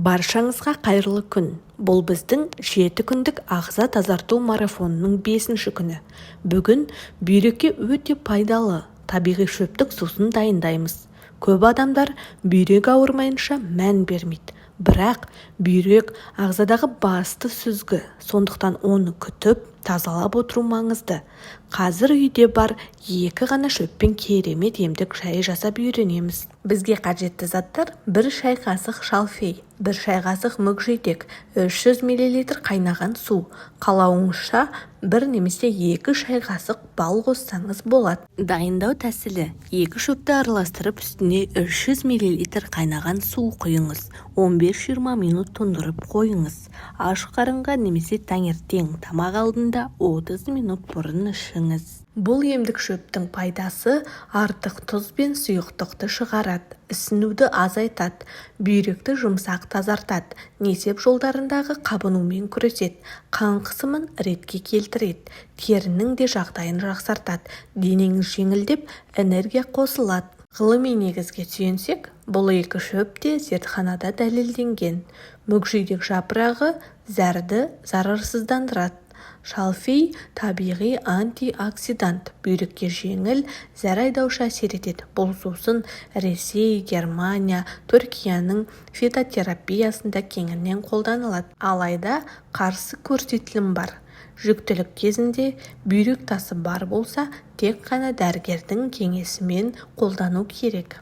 Баршаңызға қайырлы күн. Бұл біздің 7 күндік ағза тазарту марафонының 5-ші күні. Бүгін бүйрекке өте пайдалы табиғи шөптік сусын дайындаймыз. Көп адамдар бүйрек ауырмайынша мән бермейді. Бірақ бүйрек ағзадағы басты сүзгі, сондықтан оны күтіп, тазалап отыру маңызды. Қазір үйде бар 2 ғана шөппен керемет емдік шай жасап үйренеміз. Бізге қажетті заттар: 1 шай қасық шалфей, 1 шай қасық мүкжидек, 300 мл қайнаған су. Қалауыңызша 1 немесе 2 шай қасық бал қоссаңыз болады. Дайындау тәсілі: 2 шөпті араластырып, үстіне 300 мл қайнаған су құйыңыз. 15-20 минут тұндырып қойыңыз. Аш қарынға немесе таңертең тамақ алдында 30 минут бұрын ішіңіз. Бұл емдік шөптің пайдасы: артық тұз бен сұйықтықты шығарады, ісінуді азайтады, бүйректі жұмсақ тазартады, несеп жолдарындағы қабынумен күреседі, қан қысымын ретке келтіреді, терінің де жағдайын жақсартады, денеңіз жеңілдеп, энергия қосылады. Ғылыми негізге сүйенсек, бұл 2 шөп те зертханада дәлелденген. Мүкжидек жапырағы зәрді зарарсыздандырады. Шалфей табиғи антиоксидант, бүйрекке жеңіл, зәр айдаушы әсер етеді. Бұл сусын Ресей, Германия, Түркияның фитотерапиясында кеңінен қолданылады. Алайда қарсы көрсетілім бар. Жүктілік кезінде бүйрек тасы бар болса, тек қана дәрігердің кеңесімен қолдану керек.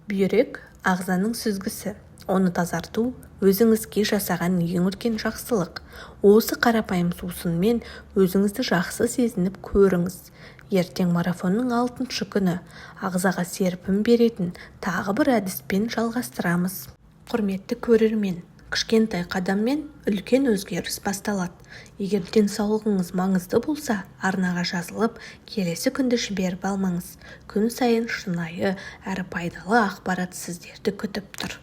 Бүйрек ағзаның сүзгісі. Оны тазарту өзіңізге жасаған ең үлкен жақсылық. Осы қарапайым сусынмен өзіңізді жақсы сезініп көріңіз. Ертең марафонның 6-шы күні. Ағзаға серпін беретін тағы бір әдіспен жалғастырамыз. Құрметті көрермен, кішкентай қадаммен үлкен өзгеріс басталады. Егер денсаулығыңыз маңызды болса, арнаға жазылып, келесі күнді жіберіп алмаңыз. Күн сайын шынайы әрі пайдалы ақпарат сіздерді күтіп тұр.